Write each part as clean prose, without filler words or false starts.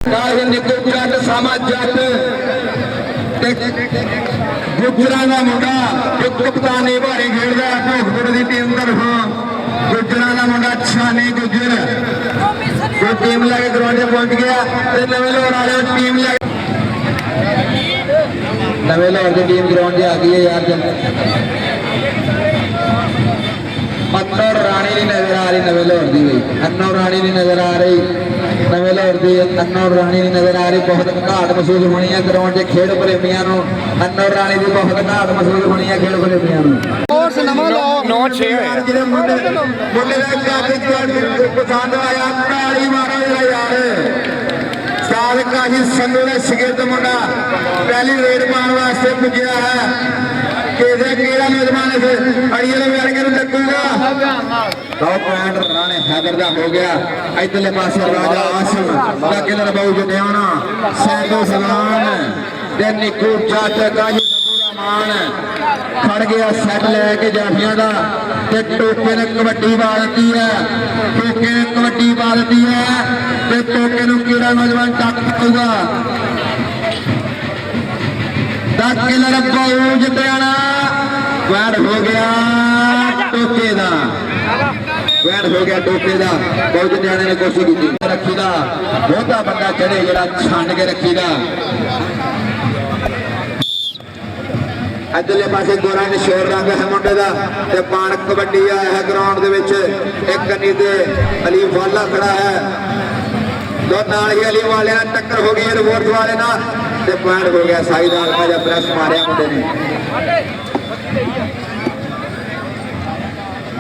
गुजरां दा मुंडा जो कप्तानी भारी खेलदा भोगपुर दी टीम तरफों गुजरां दा मुंडा छानी गुजर जो टीम लैके ग्राउंड पहुंच गया ते नवे लाहौर वाले टीम नवे लाहौर की टीम ग्राउंड आ गई है यार। अन्नौर राणी नहीं नजर आ रही नवे लाहौर की गई अन्नौर राणी नहीं नजर आ रही नवे लाहौर की अन्नौर राणी नहीं नजर आ रही। बहुत घाट महसूस होनी है ग्राउंड से खेड प्रेमियों को अन्नौर राणी की बहुत घाट महसूस होनी है खेड प्रेमियों को। संधू का शिगिरद मुंडा पहली रेड पाने वास्ते पुजया है नौजवान अड़ियल वर्गे लगूगा 100 पॉइंट राणे हैदर का हो गया। इधरले पास राजा आसिम किलर बहु जनियाना सैदो सलाम निकू जट काजी मान खड़ गया सैट लैके जाफिया का टोके ने कबड्डी पा दी है टोके ने कबड्डी पा दी है टोके कीड़ा नौजवान टक पाऊगा 10 किलर बहु जटियाना वैट हो गया टोके का वैट हो गया टोके का बहु जटियाने ने कोशिश की रखी का बहुता बंदा चढ़े जरा छंड के रखी का। इधरले पासे गोरा निशोर रंग है मुंडे का पान कबड्डी आया है ग्राउंड एक कन्नी ते अली वाला खड़ा है तो नाल ही अली वाले टक्कर हो गई रिवोर्स वाले ना ते पॉइंट हो गया साईदार का जब प्रेस मारिया मुंडे ने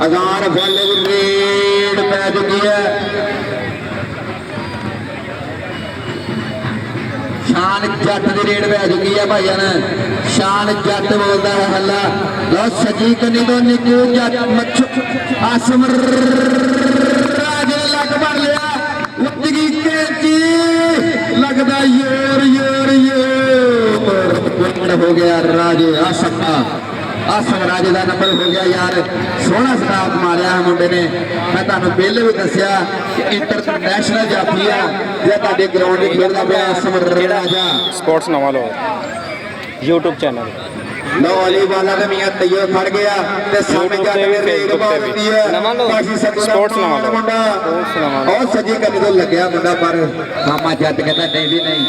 हजार वाले रेड पै चुकी है। शान जट की रेड पै चुकी है भाइयों ने शान जट बोलता है हल्ला लो सजी कनी तो निकू जट मच्छू आसम राजे लग भर लिया उतगी कैची लगता योर योर योर हो गया राजे आसम का आसम राजे का नंबर हो गया यार। सोहना स्टाप मारिया मुंडे ने मैं तुहानू पहले भी दसिया कि इंटरनैशनल जाफी है जो ग्राउंड खेलता पाया आसम राजा स्पोर्ट्स नवा लो यूट्यूब चैनल लो अली वाला ने मियां तैयो खड़ गया ते सामने जाके रेड मार दी है काशी स्पोर्ट्स नवा लो मुंडा और सजी करने तो लगया मुंडा पर मामा जट कहता नहीं भी नहीं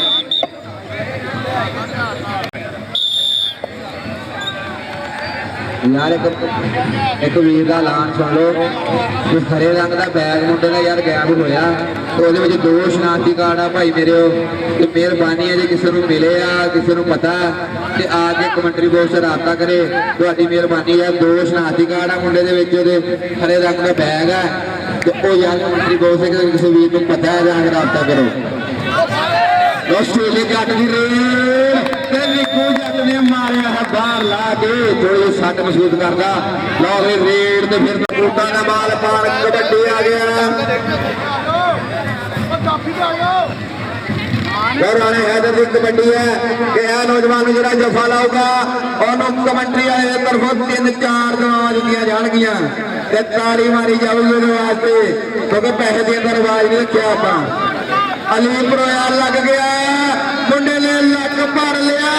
यार एक वीर का ऐलान सुन लो कि हरे रंग का बैग मुंडे का यार गैप होया तो वो 2 शनाख्ती कार्ड आ भाई मेरे तो मेहरबानी है जी किसी को मिले किसी को पता कि आके कमेंट्री बॉक्स से रबता करे थोड़ी मेहरबानी है 2 शनाख्ती कार्ड आ मुंडे के हरे रंग का बैग है तो वो यार कमेंट्री बॉक्स से किसी वीर को पता है जाके रबता करो। ऑस्ट्रेलिया जट की निकू जट ने मारिया है बाहर ला के थोड़ी सट महसूस करता लो रेड तो फिर बूटा का माल पान कबड्डी आ गया राणे हैदर की कबड्डी है कि यह नौजवान जरा जफा लाऊगा और कमेंट्री वाले तरफों 3-4 दवाज दी जाएगियां ताड़ी मारी जाएगी वास्ते क्योंकि पैसे की अंदर आवाज नहीं रखा आप अली प्रोया लग गया मुंडे ने लक भर लिया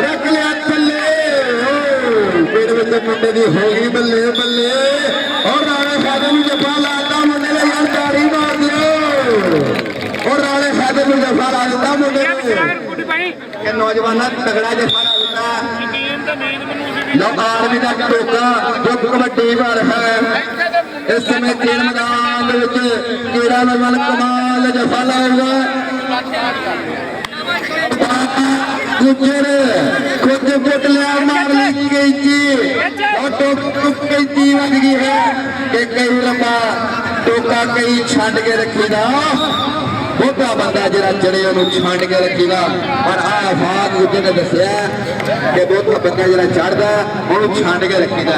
रख लिया थले फिर मुंडे की हो गई बल्ले बल्ले और राणे हैदर को जफा लाता मुंडे ने यार ताड़ी मार दियो और राणे हैदर को जफा ला दिता मुंडे ने नौजवान तगड़ा जफा ला दिता लो आर्मी का टोका जो कबड्डी पर है इस समय खेल मैदान कीड़ा नौजवान कमाल जफा लाऊगा गुजर खुद फुट लिया मार ली कैची और कैची बज गई है कि कई लंबा टोका कई छंड के रखीगा बहुता बंदा जरा चढ़े छंड के रखीगा और आफाक गुजर ने दसिया कि बहुता बंदा जरा चढ़ता उन्होंने छंड के रखीगा।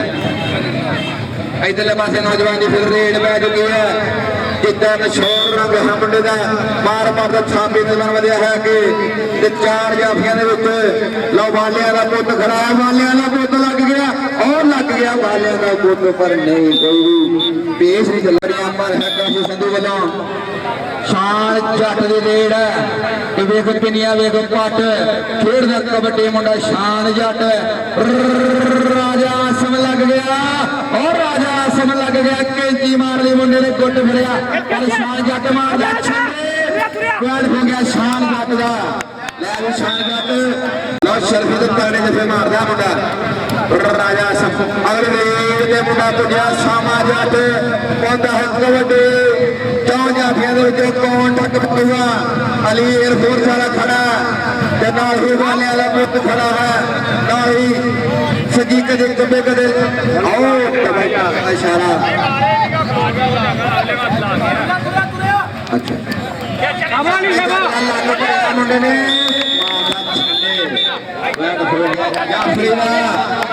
इधरले पासे नौजवान की फिर रेड पै चुकी है जितना मशहूर रंग है मुंडे का मार मार छापी नजर वधिया है कि 4 जाफिया लो वालिया का पुत खड़ा है वालिया का पुत लग गया और लग गया वालिया का पुत पर नहीं कोई भी पेश नहीं चल रही पर है काशी संधू वालों ਸ਼ਾਨ ਜੱਟ ਦੀ ਰੇਡ ਤੇ ਵੇਖ ਕਿੰਨੀਆਂ ਵੇਖ ਪੱਟ ਖੇਡਦਾ ਕਬੱਡੀ ਮੁੰਡਾ ਸ਼ਾਨ ਜੱਟ ਰਾਜਾ ਆਸਮ ਲੱਗ ਗਿਆ ਔਰ ਰਾਜਾ ਆਸਮ ਲੱਗ ਗਿਆ ਕੈਂਚੀ ਮਾਰ ਲਈ ਮੁੰਡੇ ਨੇ ਗੁੱਟ ਫੜਿਆ ਪਰ ਸ਼ਾਨ ਜੱਟ ਮਾਰਦਾ ਛੱਡੇ ਗੋਲ ਹੋ ਗਿਆ ਸ਼ਾਨ ਜੱਟ ਦਾ ਲੈ ਵੀ ਸ਼ਾਨ ਜੱਟ ਲੋ ਸ਼ਰਫੀ ਦੇ ਤਾੜੇ ਜਫੇ ਮਾਰਦਾ ਮੁੰਡਾ ਰਾਜਾ ਆਸਮ ਅਗਲੇ ਦੇ ਮੁੰਡਾ ਪੁੱਜਿਆ ਸ਼ਾਮਾ ਜੱਟ ਪਾਉਂਦਾ ਹੈ ਕਬੱਡੀ ਚੌਂ ਜਾਫੀਆਂ ਦੇ ਵਿੱਚੋਂ ਕੌਣ ਟੱਕ ਪਊਗਾ ਅਲੀ 에ਅਰਫੋਰਸ ਵਾਲਾ ਖੜਾ ਤੇ ਨਾਲ ਹੀ ਵਾਲੇ ਵਾਲਾ ਪੁੱਤ ਖੜਾ ਹੈ ਨਾਲ ਹੀ ਸੱਜੀ ਕਦੇ ਖੱਬੇ ਕਦੇ ਆਓ ਕਬੱਡਾ ਦਾ ਇਸ਼ਾਰਾ ਅੱਛਾ ਮੁੰਡੇ ਨੇ ਜਾਫਰੀ ਦਾ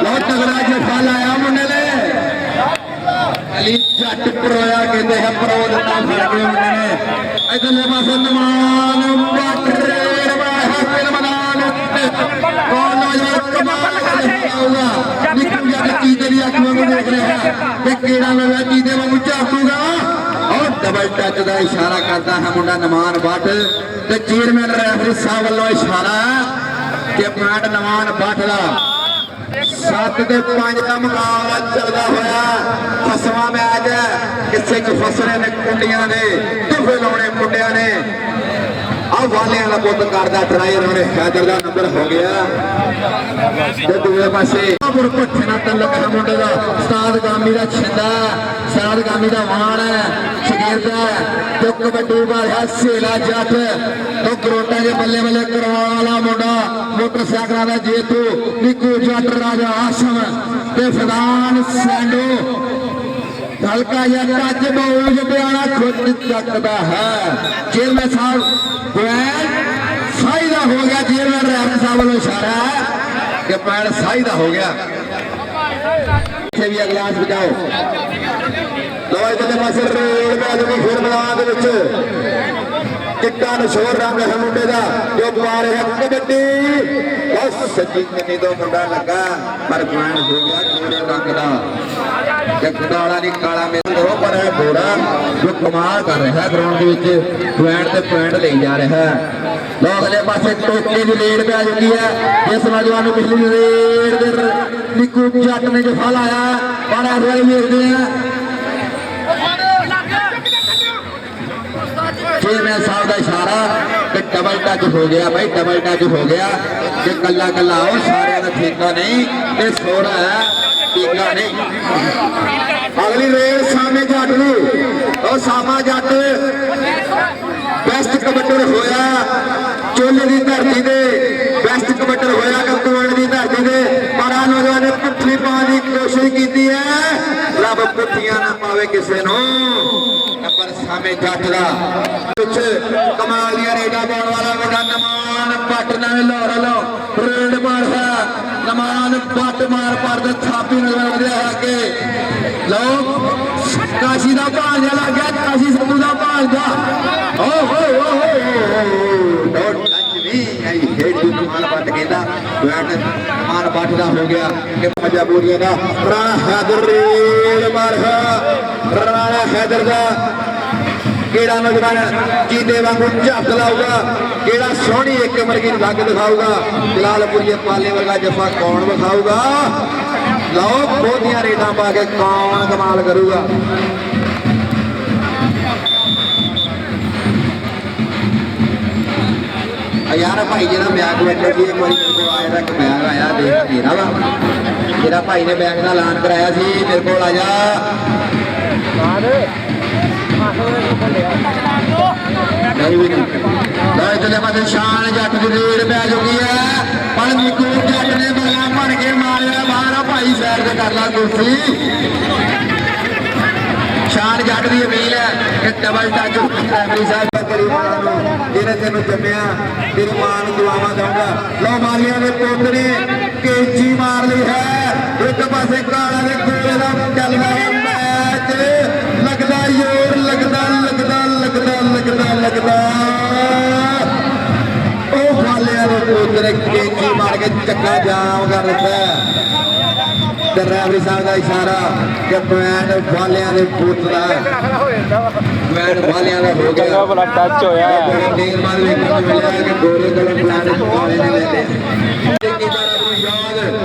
ਬਹੁਤ ਤਗੜਾ ਜਫਾ ਲਾਇਆ ਮੁੰਡੇ ਨੇ ਅਲੀ ਜੱਟ ਪਰੋਇਆ ਕਹਿੰਦੇ ਹੈ ਪਰੋ ਦਾ ਫੜ ਕੇ ਮੁੰਡੇ ਨੇ ਇਧਰਲੇ ਪਾਸੇ ਨਮਾਨ ਬੱਟਰੇ ਵਾਹਨ ਮੈਦਾਨ ਕੋਲ ਨੌਜਵਾਨ ਕਮਾਲ ਕਰਦਾ ਨਿੱਕੂ ਜੱਟ ਚੀਤੇ ਦੀ ਅੱਖ ਵਾਂਗੂ ਦੇਖ ਰਿਹਾ ਕਿ ਕਿਹੜਾ ਲਗਾ ਚੀਤੇ ਵਾਂਗੂ ਝਾਕੂਗਾ ਔਰ ਡਬਲ ਟੱਚ ਦਾ ਇਸ਼ਾਰਾ ਕਰਦਾ ਹੈ ਮੁੰਡਾ ਨਮਾਨ ਬੱਟ ਤੇ ਚੇਅਰਮੈਨ ਰੈਫਰੀ ਸਾਹਿਬ ਵੱਲੋਂ ਇਸ਼ਾਰਾ ਕਿ ਪੁਆਇੰਟ ਨਮਾਨ ਬੱਟ ਦਾ 7 ਤੇ 5 ਦਾ ਮੁਕਾਬਲਾ ਚੱਲਦਾ ਹੋਇਆ ਫਸਵਾ ਮੈਚ ਕਿਸੇ ਚ ਫਸਰੇ ਨੇ ਕੁੰਡੀਆਂ ਨੇ ਤੁਫੇ ਲਾਉਣੇ ਮੁੰਡਿਆਂ ਨੇ ਆ ਵਾਲਿਆਂ ਦਾ ਪੁੱਤ ਕਰਦਾ ਟਰਾਈ ਉਹਨੇ ਹੈਦਰ ਦਾ ਨੰਬਰ ਹੋ ਗਿਆ ਤੇ ਦੂਏ ਪਾਸੇ ਮੁਰ ਭੱਠੇ ਨਾਲ ਤਲਕ ਹੈ ਮੁੰਡੇ ਦਾ ਉਸਤਾਦ ਗਾਮੀ ਦਾ ਛਿੰਦਾ ਉਸਤਾਦ ਗਾਮੀ ਦਾ ਵਾਣ ਹੈ ਸ਼ਗਿਰਦਾ ਤੇ ਕਬੱਡੀ ਵਾਲਾ ਸੇਲਾ ਜੱਟ ਤੋਂ ਗਰੋਟਾ ਦੇ ਬੱਲੇ ਬੱਲੇ ਕਰਵਾਉਣ ਵਾਲਾ ਮੁੰਡਾ ਮੋਟਰਸਾਈਕਲਾਂ ਦਾ ਜੇਤੂ ਨਿੱਕੂ ਜੱਟ ਰਾਜਾ ਆਸਮ ਤੇ ਫਦਾਨ ਸੈਂਡੋ ਹਲਕਾ ਜਿਹਾ ਟੱਚ ਬੋਲ ਜਪਿਆਣਾ ਖੁਦ ਚੱਕਦਾ ਹੈ ਚੇਅਰਮੈਨ ਸਾਹਿਬ ਸਾਈਦਾ ਹੋ ਗਿਆ ਚੇਅਰਮੈਨ ਰੈਫਰੀ ਸਾਹਿਬ ਵੱਲੋਂ ਇਸ਼ਾਰਾ ਹੈ ਕਿ ਪੈਰ ਸਾਈਦਾ ਹੋ ਗਿਆ ਇੱਥੇ ਵੀ ਅਗਲਾਸ ਬਜਾਓ ਲੋ ਇਧਰਲੇ ਪਾਸੇ ਰੇਲ ਮੈਚ ਦੀ ਫਿਰ ਮੈਦਾਨ ਦੇ ਵਿੱਚ ਚਿੱਟਾ ਨਸ਼ੋਰ ਰੰਗ ਹੈ ਮੁੰਡੇ ਦਾ ਜੋ ਪਾ ਰਿਹਾ ਕਬੱਡੀ ਬਸ ਸੱਜੀ ਕੰਨੀ ਤੋਂ ਮੁੰਡਾ ਲੱਗਾ ਪਰ ਪੁਆਇੰਟ ਹੋ ਗਿਆ ਗੋਰੇ ਰੰਗ ਦਾ ਤੇ ਕਾਲਾ ਨਹੀਂ ਕਾਲਾ ਮੇਰੇ ਉਹ ਪਰ ਹੈ ਗੋਰਾ ਜੋ ਕਮਾਲ ਕਰ ਰਿਹਾ ਗਰਾਊਂਡ ਦੇ ਵਿੱਚ ਪੁਆਇੰਟ ਲਈ ਜਾ ਰਿਹਾ ਲੋ ਅਗਲੇ ਪਾਸੇ ਟੋਕੇ ਦੀ ਰੇਡ ਪੈ ਚੁੱਕੀ ਹੈ ਇਸ ਨੌਜਵਾਨ ਨੂੰ ਪਿਛਲੀ ਰੇਡ ਦੇ ਨਿੱਕੂ ਜੱਟ ਨੇ ਜਫਾ ਲਾਇਆ ਪਰ ਇਸ ਵਾਰੀ ਵੇਖਦੇ ਆ ਚੇਅਰਮੈਨ ਸਾਹਿਬ ਦਾ ਇਸ਼ਾਰਾ ਕਿ ਡਬਲ ਟੱਚ ਹੋ ਗਿਆ ਭਾਈ ਡਬਲ ਟੱਚ ਹੋ ਗਿਆ ਕਿ ਕੱਲਾ ਕੱਲਾ ਉਹ ਸਾਰਿਆਂ ਦਾ ਠੇਕਾ ਨਹੀਂ ਤੇ ਸੋਹਣਾ ਹੈ ਟੀਕਾ ਨਹੀਂ ਅਗਲੀ ਰੇਡ ਸਾਹਮਣੇ ਜੱਟ ਨੂੰ ਉਹ ਸਾਮਾ ਜੱਟ ਬੈਸਟ ਕਬੱਡਰ ਹੋਇਆ ਚੋਲੇ ਦੀ ਧਰਤੀ ਦੇ ਬੈਸਟ ਕਬੱਡਰ ਹੋਇਆ ਕਪੂਰ ਦੀ ਧਰਤੀ ਦੇ ਪਰ ਆ ਨੌਜਵਾਨ ਨੇ ਪੁੱਠੀ ਪਾਉਣ ਦੀ ਕੋਸ਼ਿਸ਼ ਕੀਤੀ ਹੈ ਰੱਬ ਪੁੱਠੀਆਂ ਨਾ ਪਾਵੇ ਕਿਸੇ ਨੂੰ ਨੰਬਰ ਸਾਹਮਣੇ ਜੱਟ ਦਾ ਵਿੱਚ ਕਮਾਲ ਦੀਆਂ ਰੇਡਾਂ ਪਾਉਣ ਵਾਲਾ ਮੁੰਡਾ ਨਮਾਨ ਬੱਟ ਨਾਲ ਲਾਹੌਰ ਲੋ ਰੇਡ ਮਾਰਦਾ ਨਮਾਨ ਬੱਟ ਮਾਰ ਪਰਦੇ ਥਾਪੀ ਨਜ਼ਰ ਆਉਂਦੇ ਆ ਕੇ ਲੋ ਕਾਸ਼ੀ ਦਾ ਭਾਂਜਾ ਲੱਗ ਗਿਆ ਕਾਸ਼ੀ ਸੰਧੂ ਦਾ ਭਾਂਜਾ ਓ ਹੋ ਡੋਟ ਟੱਚ ਵੀ ਆਈ ਹੇਡ ਨੂੰ ਨਮਾਨ ਬੱਟ ਕਹਿੰਦਾ ਬੈਟ ਨਮਾਨ ਬੱਟ ਦਾ ਹੋ ਗਿਆ ਕਿ ਮਜਾ ਬੋਰੀਆ ਦਾ ਰਾਣਾ ਹੈਦਰ ਰੇਡ ਮਾਰਦਾ ਰਾਣਾ ਹੈਦਰ ਦਾ ਕਿਹੜਾ ਨੌਜਵਾਨ ਚੀਤੇ ਵਾਂਗੂ ਝੱਟ ਲਾਊਗਾ ਕਿਹੜਾ ਸੋਹਣੀ ਇੱਕ ਵਰਗੀ ਲੱਗ ਦਿਖਾਊਗਾ ਜਲਾਲਪੁਰੀਏ ਪਾਲੇ ਵਰਗਾ ਜਫਾ ਕੌਣ ਵਿਖਾਊਗਾ ਲਓ ਬਹੁਤੀਆਂ ਰੇਡਾਂ ਪਾ ਕੇ ਕੌਣ ਕਮਾਲ ਕਰੂਗਾ ਯਾਰ ਭਾਈ ਜਿਹੜਾ ਬੈਗ ਬੈਠੇ ਸੀ ਇੱਕ ਵਾਰੀ ਮੇਰੇ ਕੋਲ ਆਇਆ ਇੱਕ ਬੈਗ ਆਇਆ ਦੇਖ ਮੇਰਾ ਵਾ ਜਿਹੜਾ ਭਾਈ ਨੇ ਬੈਗ ਦਾ ਐਲਾਨ ਕਰਾਇਆ ਸੀ ਮੇਰੇ ਕੋਲ ਆ ਜਾ ਇਧਰਲੇ ਪਾਸੇ ਸ਼ਾਨ ਜੱਟ ਦੀ ਰੇਡ ਪੈ ਚੁੱਕੀ ਹੈ ਪਰ ਨਿੱਕੂ ਜੱਟ ਨੇ ਬੱਲਾ ਭਰ ਕੇ ਮਾਰਿਆ ਬਾਹਰ ਭਾਈ ਸਾਈਡ ਤੇ ਕਰ ਲਾ ਕੁਰਸੀ ਸ਼ਾਨ ਜੱਟ ਦੀ ਅਪੀਲ ਹੈ ਕਿ ਡਬਲ ਟੱਚ ਰੈਫਰੀ ਸਾਹਿਬ ਤੇਰੀ ਮਾਂ ਨੂੰ ਜਿਹਨੇ ਤੈਨੂੰ ਜੰਮਿਆ ਤੇਰੀ ਮਾਂ ਨੂੰ ਦੁਆਵਾਂ ਦਊਂਗਾ ਲੋ ਮਾਲੀਆਂ ਦੇ ਪੁੱਤ ਨੇ ਕੇਜੀ ਮਾਰ ਲਈ ਹੈ ਇੱਕ ਪਾਸੇ ਕਾਲਾ ਦੇ ਗੋਲੇ ਦਾ ਚੱਲਦਾ ਹੈ ਮੈਚ ਲੱਗਦਾ ਜ਼ੋਰ ਲੱਗਦਾ ਉਹ ਵਾਲਿਆਂ ਦੇ ਪੁੱਤ ਨੇ ਕੇਜੀ ਮਾਰ ਕੇ ਚੱਕਾ ਜਾਮ ਕਰ ਦਿੱਤਾ ਤੇ ਰੈਫਰੀ ਸਾਹਿਬ ਦਾ ਇਸ਼ਾਰਾ ਕਿ ਬੈਂਡ ਵਾਲਿਆਂ ਦੇ ਪੁੱਤ ਦਾ ਬੈਂਡ ਵਾਲਿਆਂ ਦਾ ਹੋ ਚੰਗਾ ਗਿਆ ਬੜਾ ਟੱਚ ਹੋਇਆ ਹੈ। ਦੇਰ ਬਾਅਦ ਵੇਖਣ ਨੂੰ ਮਿਲਿਆ ਕਿ ਗੋਰੇ ਕੋਲੋਂ ਬੈਂਡ ਵਾਲੇ ਨੇ ਲੈ ਲਿਆ ਕੀ ਬਾਰਾ ਨੂੰ ਯਾਦ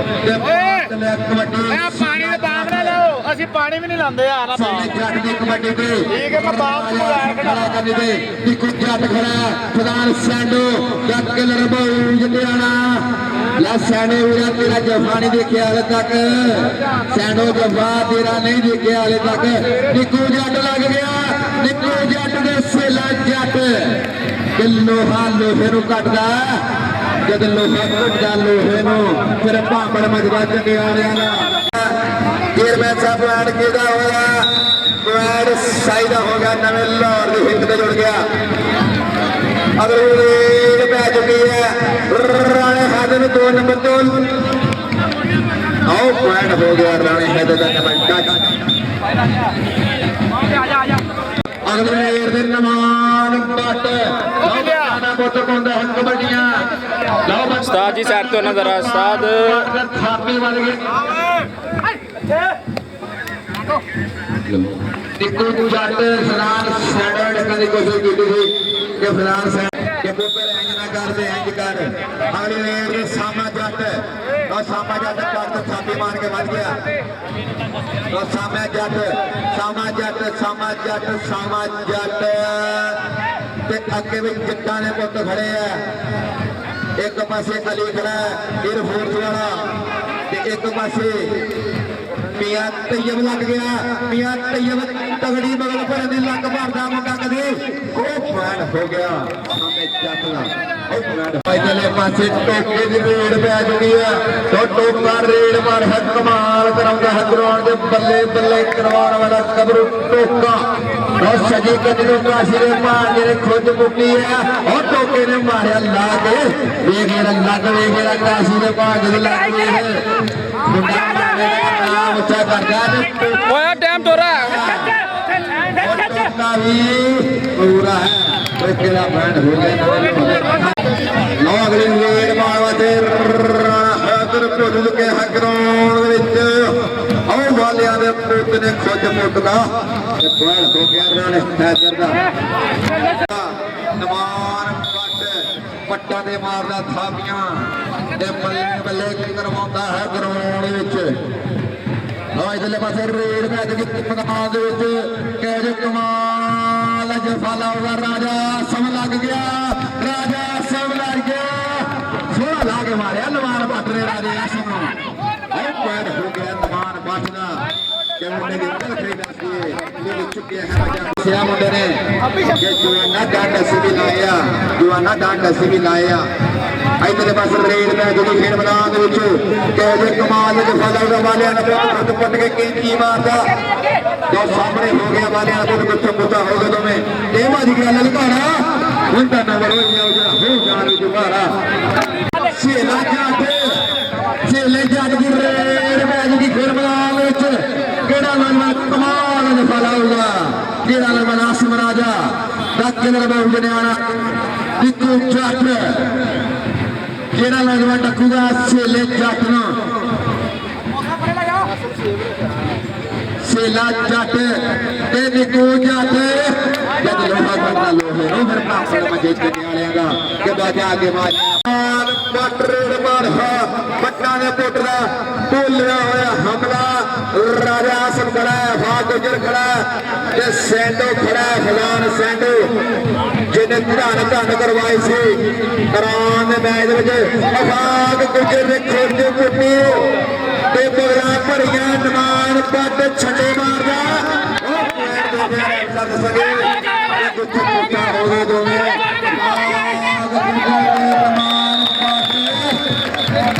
ਤੇ ਕਬੱਡੀ ਪਾਣੀ ਦੇ ਬਾਮ ਨਾ ਲਓ ਅਸੀਂ ਪਾਣੀ ਵੀ ਨਹੀਂ ਲਾਉਂਦੇ ਆ ਨਾ ਬਾਮ ਜੱਟ ਦੀ ਕਬੱਡੀ ਤੇ ਠੀਕ ਹੈ ਮੈਂ ਬਾਮ ਨੂੰ ਲਾਇਆ ਖੜਾ ਕਰਨੀ ਤੇ ਇੱਕੋ ਜੱਟ ਖੜਾ ਪ੍ਰਧਾਨ ਸੈਂਡੋ ਜੱਟ ਕੇ ਲਰਬੋ ਜਟਿਆਣਾ ਲਾ ਸੈਂਡੋ ਵੀਰਾ ਤੇਰਾ ਜਫਾ ਨਹੀਂ ਦੇਖਿਆ ਹਾਲੇ ਤੱਕ ਸੈਂਡੋ ਜਫਾ ਤੇਰਾ ਨਹੀਂ ਦੇਖਿਆ ਹਾਲੇ ਤੱਕ ਨਿੱਕੂ ਜੱਟ ਲੱਗ ਗਿਆ ਨਿੱਕੂ ਜੱਟ ਦੇ ਸੇਲਾ ਜੱਟ ਕਿ ਲੋਹਾ ਲੋਹੇ ਨੂੰ ਕੱਟਦਾ ਜਦ ਲੋਹਾ ਕੱਟਦਾ ਲੋਹੇ ਨੂੰ ਫਿਰ ਭਾਂਬੜ ਮਜਦਾ ਚੰਗੇ ਵਾਲਿਆਂ ਦਾ ਚੇਅਰਮੈਨ ਸਾਹਿਬ ਐਡ ਕਿਹਦਾ ਹੋਇਆ ਐਡ ਸਾਈ ਦਾ ਹੋ ਗਿਆ ਨਵੇਂ ਲਾਹੌਰ ਦੇ ਹਿੱਤ ਤੇ ਜੁੜ ਗਿਆ ਅਗਲੀ ਲੀਡ ਪੈ ਚੁੱਕੀ ਹੈ ਰਾਣੇ ਖਾਦੇ ਨੂੰ 2 ਨੰਬਰ ਤੋਂ ਆਓ ਪੁਆਇੰਟ ਹੋ ਗਿਆ ਰਾਣੇ ਖਾਦੇ ਦਾ ਨੰਬਰ ਅਗਲੇ ਲੀਡ ਦੇ ਨਮਾਨ ਬੱਟ ਨਾ ਬੋਤ ਕੋਂਦਾ ਹਨ ਕਬੱਡੀਆਂ ਲਓ ਉਸਤਾਦ ਜੀ ਸਾਈਡ ਤੋਂ ਨਜ਼ਰ ਆ ਉਸਤਾਦ ਥਾਪੇ ਵੱਲ ਗਏ ਇੱਕੋ ਜੱਟ ਫਲਾਨ ਸੈਂਡਰ ਡੱਕਣ ਦੀ ਕੋਸ਼ਿਸ਼ ਕੀਤੀ ਸੀ ਕਿ ਫਲਾਨ ਸੈਂਡ ਕਿ ਪੁੱਤਰ ਇੰਜ ਨਾ ਕਰਦੇ ਇੰਜ ਕਰ ਅਗਲੀ ਵੇਰ ਦੇ ਸਾਮਾ ਜੱਟ ਉਹ ਸਾਮਾ ਜੱਟ ਕੱਟ ਥਾਪੀ ਮਾਰ ਕੇ ਵੱਜ ਗਿਆ ਉਹ ਸਾਮਾ ਜੱਟ ਸਾਮਾ ਜੱਟ ਸਾਮਾ ਜੱਟ ਸਾਮਾ ਜੱਟ ਤੇ ਅੱਗੇ ਵੀ ਜੱਟਾਂ ਦੇ ਪੁੱਤ ਖੜੇ ਆ ਇੱਕ ਪਾਸੇ ਅਲੀ ਖੜਾ ਏਅਰ ਫੋਰਸ ਵਾਲਾ ਤੇ ਇੱਕ ਪਾਸੇ ਮੀਆਂ ਤੈਯਬ ਲੱਗ ਗਿਆ ਮੀਆਂ ਤੈਯਬ ਤਗੜੀ ਬਗਲ ਭਰਨ ਦੀ ਲੱਕ ਭਰਦਾ ਮੁੰਡਾ ਕਦੇ ਉਹ ਪੁਆਇੰਟ ਹੋ ਗਿਆ ਸਾਹਮਣੇ ਜੱਟ ਦਾ ਉਹ ਪੁਆਇੰਟ ਇਧਰਲੇ ਪਾਸੇ ਟੋਕੇ ਦੀ ਰੇਡ ਪੈ ਚੁੱਕੀ ਆ ਟੋਕਾ ਰੇਡ ਮਾਰ ਹੈ ਕਮਾਲ ਕਰਾਉਂਦਾ ਹੈ ਗਰਾਊਂਡ ਦੇ ਬੱਲੇ ਬੱਲੇ ਕਰਵਾਉਣ ਵਾਲਾ ਕਬਰੂ ਟੋਕਾ ਉਹ ਸਜੀ ਕਦੂ ਕਾਸ਼ੀ ਦੇ ਮਾਰ ਜਿਹੜੇ ਖੁਦ ਮੁੱਕੀ ਆ ਉਹ ਟੋਕੇ ਨੇ ਮਾਰਿਆ ਲਾ ਕੇ ਵੇਖੇਰਾ ਲੱਗ ਵੇਖੇਰਾ ਕਾਸ਼ੀ ਦੇ ਭਾਜ ਦੇ ਲੱਗ ਵੇਖ ਮੁੰਡਾ ਨਾਮ ਉੱਚਾ ਕਰਦਾ ਹੋਇਆ ਟਾਈਮ ਤੋਰਾ ਟੋਕਾ ਵੀ ਪੂਰਾ ਹੈ ਟੋਕੇ ਦਾ ਬੈਂਡ ਹੋ ਗਿਆ ਲੋ ਅਗਲੀ ਲੀਡ ਮਾਰਵਾ ਤੇ ਹਦਰ ਭੁੱਲ ਕੇ ਗਰਾਊਂਡ ਵਿੱਚ ਆਉ ਵਾਲਿਆਂ ਦੇ ਪੁੱਤ ਨੇ ਖੁਦ ਮੁੱਟ ਦਾ ਤੇ ਪੁਆਇੰਟ ਹੋ ਗਿਆ ਰਾਣੇ ਹੈਦਰ ਦਾ ਨਮਾਨ ਪੱਟਾਂ ਦੇ ਮਾਰਦਾ ਥਾਪੀਆਂ ਤੇ ਬੱਲੇ ਬੱਲੇ ਕਰਵਾਉਂਦਾ ਹੈ ਗਰਾਊਂਡ ਵਿੱਚ ਲੋ ਇਧਰਲੇ ਪਾਸੇ ਰੇਡ ਮੈਚ ਦੀ ਮੈਦਾਨ ਦੇ ਵਿੱਚ ਕਹਿ ਕਮਾਲ ਜਫਾਲਾ ਹੋਗਾ ਰਾਜਾ ਸਮ ਲੱਗ ਗਿਆ ਰਾਜਾ ਸਮ ਲੱਗ ਗਿਆ ਸੋਹਣਾ ਲਾ ਕੇ ਮਾਰਿਆ ਨਮਾਨ ਪੱਟ ਨੇ ਰਾਜੇ ਆਸ਼ਮ ਨੂੰ ਇਹ ਪੁਆਇੰਟ ਹੋ ਗਿਆ ਨਮਾਨ ਪੱਟ ਦਾ ਕਿ ਮੁੰਡੇ ਦੀ ਤਲਖੀ ਦੱਸੀਏ ਇਹ ਚੁੱਕਿਆ ਹੈ ਰਾਜਾ ਸਿਆ ਮੁੰਡੇ ਨੇ ਕਿ ਜਵਾਨਾ ਡਾਂਡ ਅਸੀਂ ਵੀ ਲਾਇਆ ਜਵਾਨਾ ਡਾਂਡ ਅਸੀਂ ਵੀ ਲਾਇਆ ਇਧਰਲੇ ਪਾਸੇ ਰੇਡ ਮੈਚ ਦੀ ਖੇਡ ਮੈਦਾਨ ਦੇ ਵਿੱਚ ਕਹਿ ਕਮਾਲ ਜਫਾਲਾ ਹੋਗਾ ਵਾਲਿਆਂ ਨੇ ਬਹੁਤ ਪੱਟ ਕੇ ਕੀ ਮਾਰਦਾ ਜੋ ਸਾਹਮਣੇ ਹੋ ਗਿਆ ਵਾਲਿਆਂ ਦਾ ਕੁੱਤਾ ਕੁੱਤਾ ਹੋ ਗਿਆ ਦੋਵੇਂ ਇਹ ਮਾਜੀ ਗੱਲ ਲੁਕਾਣਾ ਹੁਣ ਤਾਂ ਨੰਬਰ ਹੋ ਗਿਆ ਹੋ ਜਾਣ ਜੁਗਾਰਾ ਛੇਲਾ ਜੱਟ ਦੀ ਰੇਡ ਮੈਚ ਦੀ ਖੇਡ ਮੈਦਾਨ ਵਿੱਚ ਕਿਹੜਾ ਲੰਮਾ ਕਮਾਲ ਜਫਾਲਾ ਹੋਗਾ ਕਿਹੜਾ ਲੰਮਾ ਆਸਮ ਰਾਜਾ ਡੱਕੇ ਦੇ ਬਾਹੂ ਜਣਿਆਣਾ ਇੱਕੋ ਜੱਟ ਜਿਹੜਾ ਲੰਮਾ ਟੱਕੂਗਾ ਛੇਲੇ ਜੱਟ ਨੂੰ ਸੇਲਾ ਜੱਟ ਤੇ ਨਿੱਕੂ ਜੱਟ ਜਦ ਲੋਹਾ ਕਰਦਾ ਲੋਹੇ ਨੂੰ ਫਿਰ ਪਾਪੜ ਮਜੇ ਚੱਕੇ ਵਾਲਿਆਂ ਦਾ ਕਿ ਬਾਜਾ ਕੇ ਮਾਰ ਬੱਟ ਰੇਡ ਮਾਰਹਾ ਬੱਟਾਂ ਦੇ ਪੁੱਟ ਦਾ ਭੁੱਲਿਆ ਹੋਇਆ ਹਮਲਾ ਰਾਜਾ ਆਸਮ ਖੜਾ ਫਾ ਗੁਜਰ ਖੜਾ ਤੇ ਸੈਂਡੋ ਖੜਾ ਫਲਾਨ ਸੈਂਡੋ ਜਿਹਨੇ ਧੰਨ ਕਰਵਾਈ ਸੀ ਦੌਰਾਨ ਦੇ ਮੈਚ ਦੇ ਵਿੱਚ ਅਫਾਕ ਗੁਜਰ ਦੇ ਖੋਜ ਪੁੱਟੀ ਤੇ ਬਗਲਾ ਭਰੀਆਂ ਨਮਾਨ ਪੱਟ ਛੱਡੇ ਮਾਰਦਾ ਉਹ ਪੁਆਇੰਟ ਦੇ ਦੇ ਲੱਗ ਸਕੇ ਇਹ ਗੁੱਟ ਪੁੱਟਾ ਹੋ ਗਏ ਦੋਵੇਂ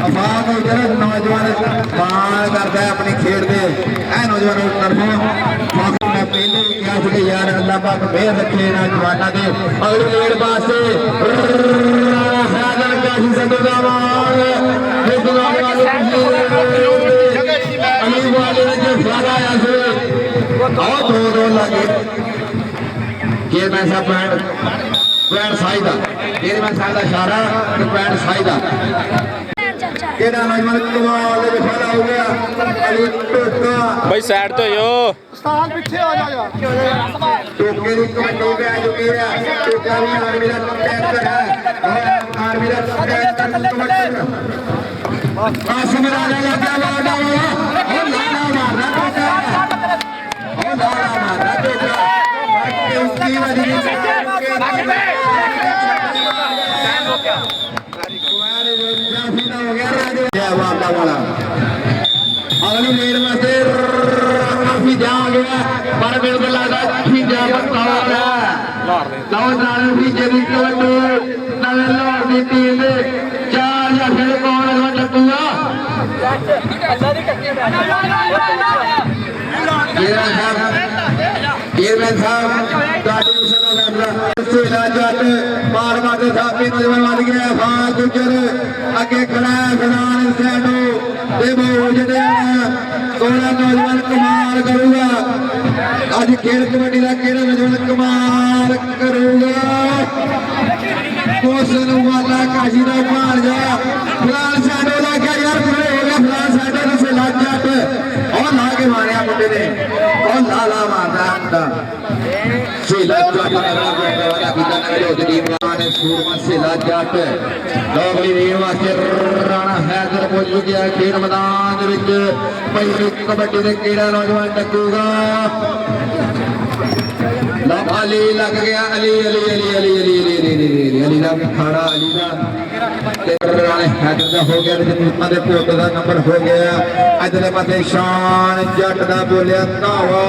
ਅਫਾਕ ਜਿਹੜਾ ਨੌਜਵਾਨ ਮਾਣ ਕਰਦਾ ਆਪਣੀ ਖੇਡ ਦੇ ਇਹ ਨੌਜਵਾਨ ਨੂੰ ਤਰਫੋਂ ਮੈਂ ਪਹਿਲੇ ਵੀ ਕਿਹਾ ਸੀ ਕਿ ਯਾਰ ਅੱਲਾਹ ਪਾਕ ਮਿਹਰ ਰੱਖੇ ਨਾ ਜਵਾਨਾਂ ਦੇ ਅਗਲੀ ਲੀਡ ਵਾਸਤੇ ਹਾਜ਼ਰ ਕਾਸ਼ੀ ਸੰਧੂ ਦਾ ਮਾਣ ਇਹ ਦੁਆਵਾਂ ਵਾਲੇ ਅਲੀ ਵਾਲੇ ਨੇ ਜੋ ਫਾਇਦਾ ਆਇਆ ਸੀ ਬਹੁਤ ਦੋ ਲੱਗੇ ਜੇ ਮੈਂ ਸਾ ਪੈਂਟ ਸਾਈ ਦਾ ਜੇ ਮੈਂ ਸਾਈ ਦਾ ਇਸ਼ਾਰਾ ਤੇ ਪੈਂਟ ਸਾਈ ਦਾ ਕਿ ਕਿਹੜਾ ਨੌਜਵਾਨ ਕਮਾਲ ਦੇ ਜਫਾ ਲਾਊਗਾ ਅਲੀ ਟੋਕਾ ਬਈ ਸਾਈਡ ਤੋਂ ਹੋ ਉਸਤਾਦ ਪਿੱਛੇ ਹੋ ਜਾ ਯਾਰ ਟੋਕੇ ਦੀ ਕਬੱਡੀ ਪੈ ਚੁੱਕੀ ਹੈ ਟੋਕਾ ਵੀ ਆਰਮੀ ਦਾ ਕੈਪਟਨ ਹੈ ਆਰਮੀ ਦਾ ਕੈਪਟਨ ਕਬੱਡੀ ਆਸਮ ਰਾਜਾ ਲੱਗਾ ਵਾਡਾ ਉਹ ਲਾਣਾ ਮਾਰਦਾ ਟੋਕਾ ਉਹ ਲਾਣਾ ਮਾਰਦਾ ਟੋਕਾ ਕੀ ਵਜੀ अगली मेर में से काफी जा गया पर बिल्कुल लगा कि जा भी जगी कबड्डी नवे लाहौर की टीम चार या फिर कौन टपूगा चेयरमैन साहब मार मारते साथी नौजवान बन गया फाल गुजर अगे खड़ा है खिलान सैडो नौजवान कमाल करूगा अज खेल कबड्डी का केड़ा नौजवान कमाल करूगा कोसन वाला काशी का भाल जा फिलहाल सैडो लग गया यार पूरे हो गया फिलहाल सैडो से लग जट और ला के मारिया मुंडे ने और लाला मारदा मुंडा सेला जट वाला कितना नगरों की टीम ने सूरमा सेला जट लोगली टीम वास्ते राणा हैदर पहुंच गया खेल मैदान दे विच पहिली कबड्डी दे केड़ा नौजवान टकूगा अली लग गया अली अली अली अली अली अली अली अली का खाड़ा अली का राणे हैदर का हो गया जमूता दे पुट का नंबर हो गया इधरले पासे शान जट का बोलिया धावा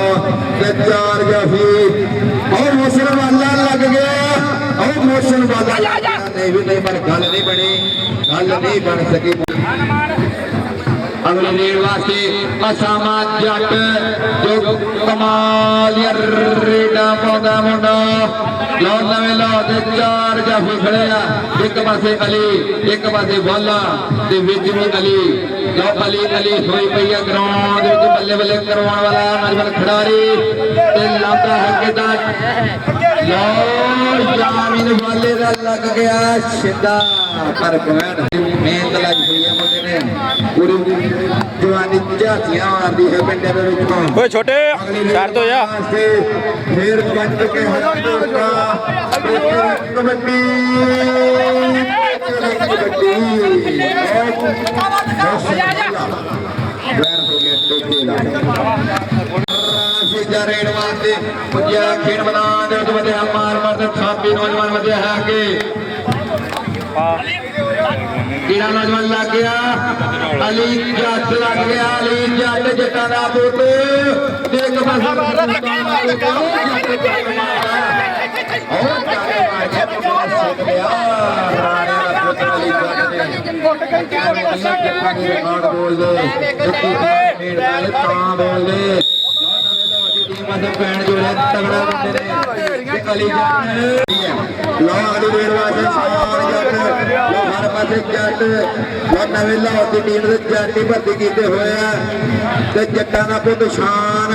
ते चार जाफी और मोशन वाला लग गया और मोशन वाला नहीं भी नहीं पर गल नहीं बनी गल नहीं बन सकी अगले रेड वास्ते असामा जट जो कमाल रेडा पाਉਂਦਾ मुंडा लो नवे लो ते चार जाफी खड़े आ एक पासे अली एक पासे वाला ते विच भी अली लो अली अली होई पई है ग्राउंड दे विच बल्ले बल्ले करवाउण वाला नौजवान खिडारी ते लांदा है किदा लो जामिन वाले दा लग गया सीधा पर पॉइंट मेहनत लग गई है मुंडे ने पूरी जवानी झातियां मारदी है पिंडे दे विच ਓਏ ਛੋਟੇ ਸਾਈਡ ਤੋਂ ਜਾ फिर पंच के हाथों का कबड्डी खेल मैदान मार मार थापी नौजवान वजह है कि किड़ा नौजवान लग गया अली जट लग गया अली जट जटा का पुत नवे लाहौर की टीम जट ही भर्ती किए हुए जट्टा का पुत शान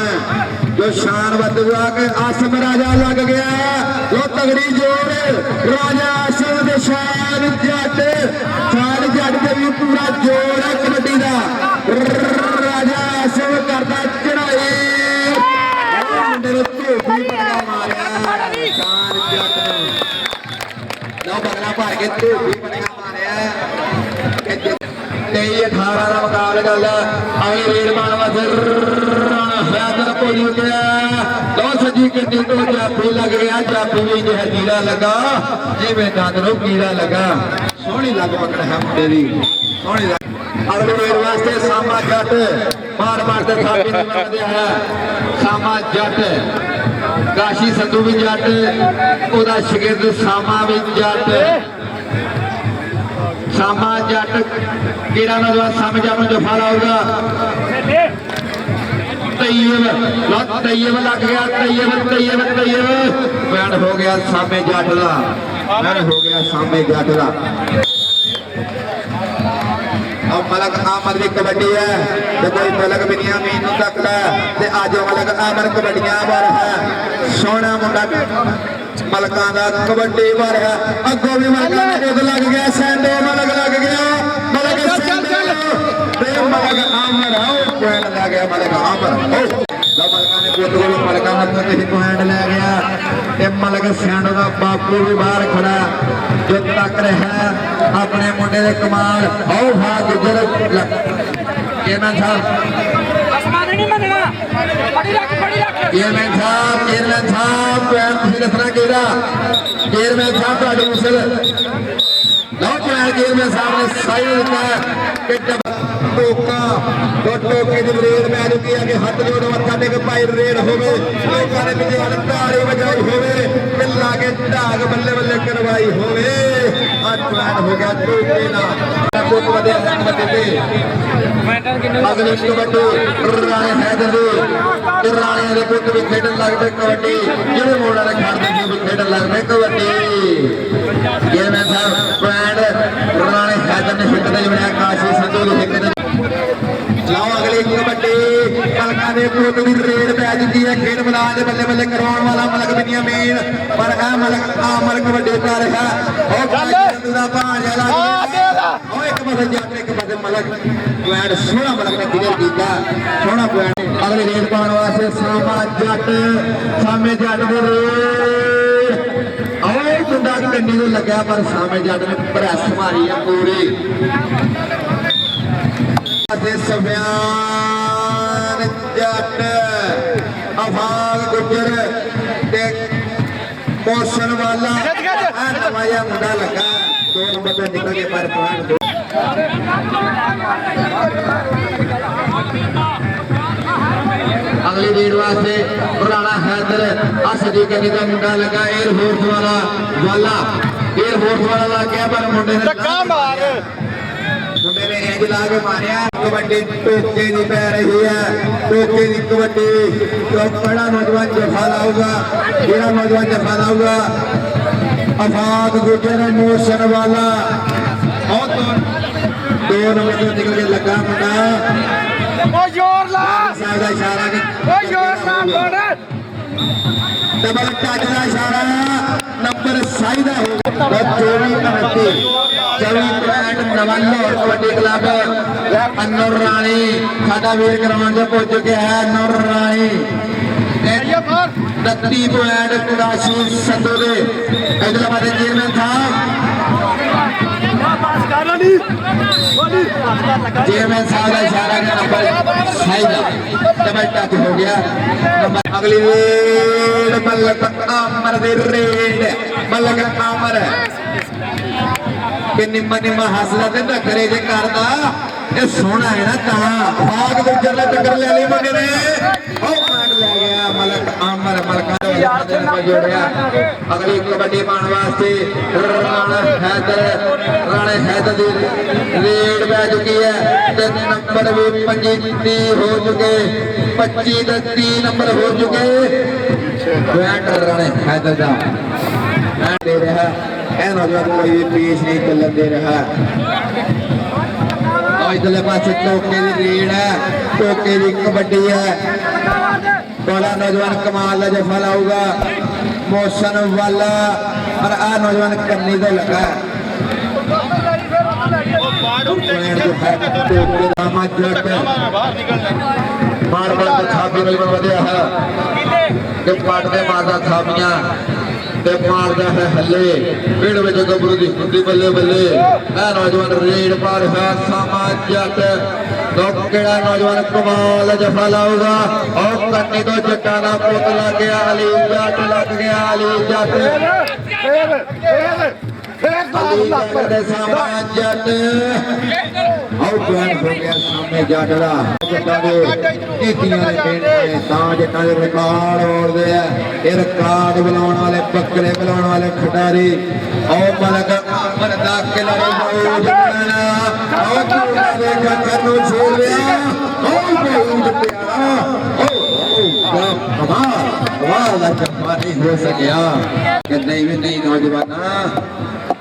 जो शान बदलवा के आसम राजा लग गया वो तगड़ी जोर राजा आसम दे शान जट के भी पूरा जोर है कबड्डी का राजा आसम करता चढ़ाई मारिया शान जट लो बगला भर के धोबी बनेगा मारिया 18 का मुकाबला चल रहा अगली रेड मार हैदर पहुंच गया दो सजी गड्डी तो जाफी लग गया जाफी भी जो है कीड़ा लगा जिमें दादरों कीड़ा लगा सोहनी लग पकड़ है मुंडे दी सोहनी अगली रेड वास्ते सामा जट मार मारते थापी नहीं बनते है सामा जट काशी संधू भी जट ओदा शिगिरद सामा भी जट सामा जट केड़ा नौजवान सामे जानो जो फाला होगा तैयब लग गया तैयब बैंड हो गया सामे जट दा बैंड हो गया सामे जट दा अब मलक आमद की कबड्डी है तो कोई मलक बिनियामीन तक है अज मलक आमद कबड्डियां बार है सोना मुंडा मलका का कबड्डी बार है अगों भी मलक लग गया सैंडो मलक लग गया मलक ਗਿਆ ਮਲਕ ਆਮਰ ਦਾ ਮਲਕਾਂ ਨੇ ਪੁੱਤ ਕੋਲੋਂ ਮਲਕਾਂ ਹੱਥ ਕਿਸੇ ਪੁਆਇੰਟ ਲੈ ਗਿਆ ਤੇ ਮਲਕ ਸਿਆਣੋ ਦਾ ਬਾਪੂ ਵੀ ਬਾਹਰ ਖੜਾ ਜੋ ਤੱਕ ਰਿਹਾ ਆਪਣੇ ਮੁੰਡੇ ਦੇ ਕਮਾਲ ਆਓ ਫਾ ਗੁਜਰ ਚੇਅਰਮੈਨ ਸਾਹਿਬ ਅਸਮਾਨ ਨਹੀਂ ਮੰਨਣਾ ਫੜੀ ਰੱਖ ਚੇਅਰਮੈਨ ਸਾਹਿਬ ਪੁਆਇੰਟ ਤੁਸੀਂ ਦੱਸਣਾ ਕਿਹੜਾ ਚੇਅਰਮੈਨ ਸਾਹਿਬ ਤੁਹਾਡੀ ਮੁਸਲ ਲਓ ਪੁਆਇੰਟ ਚੇਅਰਮੈਨ ਸਾਹਿਬ ਨੇ ਸਾਈਨ ਦਿੱਤਾ ਕਿ ਟੋਕੇ ਦੀ ਰੇਡ ਪੈ ਚੁੱਕੀ ਹੈ ਕਿ ਹੱਥ ਜੋੜ ਮੱਥਾ ਟੇਕ ਭਾਈ ਰੇਡ ਹੋਵੇ ਲੋਕਾਂ ਨੇ ਪਿੱਛੇ ਹੱਥ ਤਾੜੀ ਵਜਾਈ ਹੋਵੇ ਕਿੱਲਾ ਕੇ ਢਾਗ ਬੱਲੇ ਬੱਲੇ ਕਰਵਾਈ ਹੋਵੇ ਅੱਜ ਪੁਆਇੰਟ ਹੋ ਗਿਆ ਟੋਕੇ ਨਾਲ ਕੋਟ ਵਧਿਆ ਸੰਗਤ ਤੇ ਮੈਟਰ ਕਿੰਨੇ ਅਗਲੀ ਕਬੱਡੀ ਰਾਣੇ ਹੈਦਰ ਦੇ ਰਾਣਿਆਂ ਦੇ ਪੁੱਤ ਵੀ ਖੇਡਣ ਲੱਗ ਪਏ ਕਬੱਡੀ ਜਿਹੜੇ ਮੋੜ ਵਾਲੇ ਖੜਦੇ ਸੀ ਵੀ ਖੇਡਣ ਲੱਗ ਪਏ ਕਬੱਡੀ ਚੇਅਰਮੈਨ ਸਾਹਿਬ ਪੁਆਇੰਟ ਰਾਣੇ ਹੈਦਰ ਨੇ ਹਿੱਟ ਤੇ ਜੁੜਿਆ ਕਾਸ਼ੀ ਸੰਧੂ ਦੀ ਹਿੱਟ ਤੇ ਲਓ ਅਗਲੀ ਕਬੱਡੀ ਮਲਕਾਂ ਦੇ ਪੁੱਤ ਦੀ ਰੇਡ ਪੈ ਚੁੱਕੀ ਹੈ ਖੇਡ ਮੈਦਾਨ ਦੇ ਬੱਲੇ ਬੱਲੇ ਕਰਵਾਉਣ ਵਾਲਾ ਮਲਕ ਬਿਨਿਆਮੀਨ ਪਰ ਇਹ ਮਲਕ ਆਮਰ ਕਬੱਡੀ ਕਰ ਰਿਹਾ ਉਹ ਕਾਸ਼ੀ ਦਾ ਭਾਂਜਾ ਲੱਗ ਉਹ ਇੱਕ ਪਾਸੇ ਜੱਟ ਇੱਕ ਪਾਸੇ ਮਲਕ ਪੁਆਇੰਟ ਸੋਹਣਾ ਮਲਕ ਨੇ ਕਲੀਅਰ ਕੀਤਾ ਸੋਹਣਾ ਪੁਆਇੰਟ ਅਗਲੇ ਰੇਡ ਪਾਉਣ ਵਾਸਤੇ ਸਾਹਮਣੇ ਜੱਟ ਦੇ ਰੇਡ ਆਓ ਮੁੰਡਾ ਕੰਨੀ ਨੂੰ ਲੱਗਿਆ ਪਰ ਸਾਹਮਣੇ ਜੱਟ ਨੇ ਪ੍ਰੈਸ ਮਾਰੀ ਆ ਪੂਰੀ ਤੇ ਸਭਿਆਨ ਜੱਟ ਅਫਾਗ ਗੁੱਜਰ ਤੇ ਮੋਸ਼ਨ ਵਾਲਾ ਨਵਾਂ ਜਿਹਾ ਮੁੰਡਾ ਲੱਗਾ 2 ਨੰਬਰ ਤੇ ਨਿਕਲ ਕੇ ਪਰ ਪੁਆਇੰਟ ਅਗਲੀ ਰੇਡ ਵਾਸਤੇ ਪੁਰਾਣਾ ਹੈਦਰ ਅਸਦੀ ਕੰਨੀ ਦਾ ਮੁੰਡਾ ਲੱਗਾ 에ਅਰ ਫੋਰਸ ਵਾਲਾ ਲੱਗ ਗਿਆ ਪਰ ਮੁੰਡੇ ਨੇ ਧੱਕਾ ਮਾਰ ਮੁੰਡੇ ਨੇ ਇੰਜ ਲਾ ਕੇ ਮਾਰਿਆ ਕਬੱਡੀ ਟੋਕੇ ਦੀ ਪੈ ਰਹੀ ਹੈ ਟੋਕੇ ਦੀ ਕਬੱਡੀ ਕਿਹੜਾ ਨੌਜਵਾਨ ਜਫਾ ਲਾਊਗਾ ਕਿਹੜਾ ਨੌਜਵਾਨ ਜਫਾ ਲਾਊਗਾ ਅਫਾਕ ਗੁਜਰ ਮੋਸ਼ਨ ਵਾਲਾ ਬਹੁਤ 2 ਨੰਬਰ ਤੋਂ ਨਿਕਲ ਕੇ ਲੱਗਾ ਮੁੰਡਾ ਓ ਜ਼ੋਰ ਲਾ ਸਾਹਿਬ ਦਾ ਇਸ਼ਾਰਾ ਕਿ ਓ ਜ਼ੋਰ ਲਾ ਬੋੜ ਡਬਲ ਟੱਚ ਦਾ ਇਸ਼ਾਰਾ ਨੰਬਰ ਸਾਈ ਦਾ ਹੋ ਗਿਆ 24 ਪੁਆਇੰਟ ਨਵਾਂ ਕਬੱਡੀ ਕਲੱਬ ਅਨੁਰ ਰਾਣੀ ਸਾਡਾ ਵੀਰ ਗਰਾਊਂਡ 'ਚ ਪਹੁੰਚ ਚੁੱਕਿਆ ਹੈ ਅਨੁਰ ਰਾਣੀ 29 ਪੁਆਇੰਟ ਕੁਰਾਸ਼ੀ ਸੰਧੂ ਦੇ ਅਗਲਾ ਬਾਰੇ ਚੇਅਰਮੈਨ ਸਾਹਿਬ ਚੇਅਰਮੈਨ ਸਾਹਿਬ ਦਾ ਇਸ਼ਾਰਾ ਕਿ ਨੰਬਰ ਸਾਈ ਦਾ ਡਬਲ ਟੱਚ ਹੋ ਗਿਆ ਨੰਬਰ ਅਗਲੀ ਰੇਡ ਮਲਕ ਆਮਰ ਦੇ ਰੇਡ ਮਲਕ ਆਮਰ ਕਿ ਨਿੰਮਾ ਹੱਸਦਾ ਤੇ ਨਖਰੇ ਜੇ ਕਰਦਾ ਇਹ ਸੋਹਣਾ ਹੈ ਨਾ ਤਾਂ ਬਾਗ ਗੁੱਜਰ ਨੇ ਟੱਕਰ ਲੈ ਲਈ ਮੁੰਡੇ ਨੇ ਉਹ ਪੁਆਇੰਟ ਲੈ ਗਿਆ ਮਲਕ ਆਮਰ ਮਲਕਾਂ ਦੇ ਨਾਲ ਜੋੜਿਆ ਅਗਲੀ ਕਬੱਡੀ ਪਾਉਣ ਵਾਸਤੇ ਰਾਣੇ ਹੈਦਰ ਦੀ ਰੇਡ ਪੈ ਚੁੱਕੀ ਹੈ ਤੇ ਨੰਬਰ ਵੀ 25 ਹੋ ਚੁੱਕੇ 25 ਤੇ 30 ਨੰਬਰ ਹੋ ਚੁੱਕੇ ਪੁਆਇੰਟ ਰਾਣੇ ਹੈਦਰ ਦਾ ਦੇ ਰਿਹਾ ਇਹ ਨੌਜਵਾਨ ਕੋਈ ਵੀ ਪੇਸ਼ ਨਹੀਂ ਚੱਲਣ ਦੇ ਰਿਹਾ ਇਧਰਲੇ ਪਾਸੇ ਟੋਕੇ ਦੀ ਰੇਡ ਹੈ ਟੋਕੇ ਦੀ ਕਬੱਡੀ ਹੈ ਬੜਾ ਨੌਜਵਾਨ ਕਮਾਲ ਦਾ ਜਫਾ ਲਾਊਗਾ ਮੋਸ਼ਨ ਵਾਲਾ ਪਰ ਆ ਨੌਜਵਾਨ ਕੰਨੀ ਤੋਂ ਲੱਗਾ ਬਾਰ ਬਾਰ ਥਾਪੀ ਨਹੀਂ ਵਧਿਆ ਹੈ ਕਿ ਪੱਟ ਦੇ ਮਾਰਦਾ ਥਾਪੀਆਂ ਤੇ ਮਾਰਦਾ ਹੈ ਹੱਲੇ ਪੇੜ ਵਿੱਚ ਗੱਭਰੂ ਦੀ ਖੁੱਡੀ ਬੱਲੇ ਬੱਲੇ ਇਹ ਨੌਜਵਾਨ ਰੇਡ ਪਾ ਰਿਹਾ ਸਾਮਾ ਜੱਟ ਕਿਹੜਾ ਨੌਜਵਾਨ ਕਮਾਲ ਜਫਾ ਲਾਊਗਾ ਔਰ ਕੰਨੀ ਤੋਂ ਜੱਟਾਂ ਦਾ ਪੁੱਤ ਲੱਗ ਗਿਆ ਅਲੀ ਜੱਟ ਲੱਗ ਗਿਆ ਅਲੀ ਜੱਟ ਅਲੀ ਜੱਟ ਦੇ ਸਾਮਾ ਜੱਟ ਆਉ ਪੁਆਇੰਟ ਹੋ ਗਿਆ ਸਾਹਮਣੇ ਜੱਟ ਦਾ ਜੱਟਾਂ ਦੇ ਨੀਤੀਆਂ ਦੇ ਪਿੰਡ ਤਾਂ ਜੱਟਾਂ ਦੇ ਰਿਕਾਰਡ ਹੋੜਦੇ ਆ ਇਹ ਰਿਕਾਰਡ ਬਣਾਉਣ ਵਾਲੇ ਬੱਕਰੇ ਬਣਾਉਣ ਵਾਲੇ ਖਿਡਾਰੀ ਆਉ ਮਲਕ ਆਮਰ ਦਾ ਖਿਲਾੜੀ ਹੋ ਜੱਟਾਂ ਆਉ ਕੁੜਾ ਦੇ ਕੱਕਰ ਨੂੰ ਛੋੜ ਰਿਹਾ ਆਉ ਬਹੁਤ ਪਿਆਰਾ ਕਮਾਲ ਦਾ ਜੱਫਾ ਨਹੀਂ ਹੋ ਸਕਿਆ ਕਿ ਨਹੀਂ ਨੌਜਵਾਨਾਂ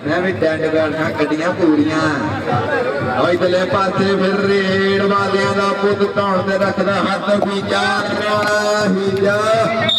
ਮੈਂ ਵੀ ਟੈਂਡ ਬੈਠਾ ਗੱਡੀਆਂ ਪੂਰੀਆਂ ਓਏ ਇਧਰਲੇ ਪਾਸੇ ਫਿਰ ਰੇਡ ਵਾਲਿਆਂ ਦਾ ਪੁੱਤ ਧੌਣ ਤੇ ਰੱਖਦਾ ਹੱਥ ਵੀ ਚਾਰ ਹੀ ਜਾ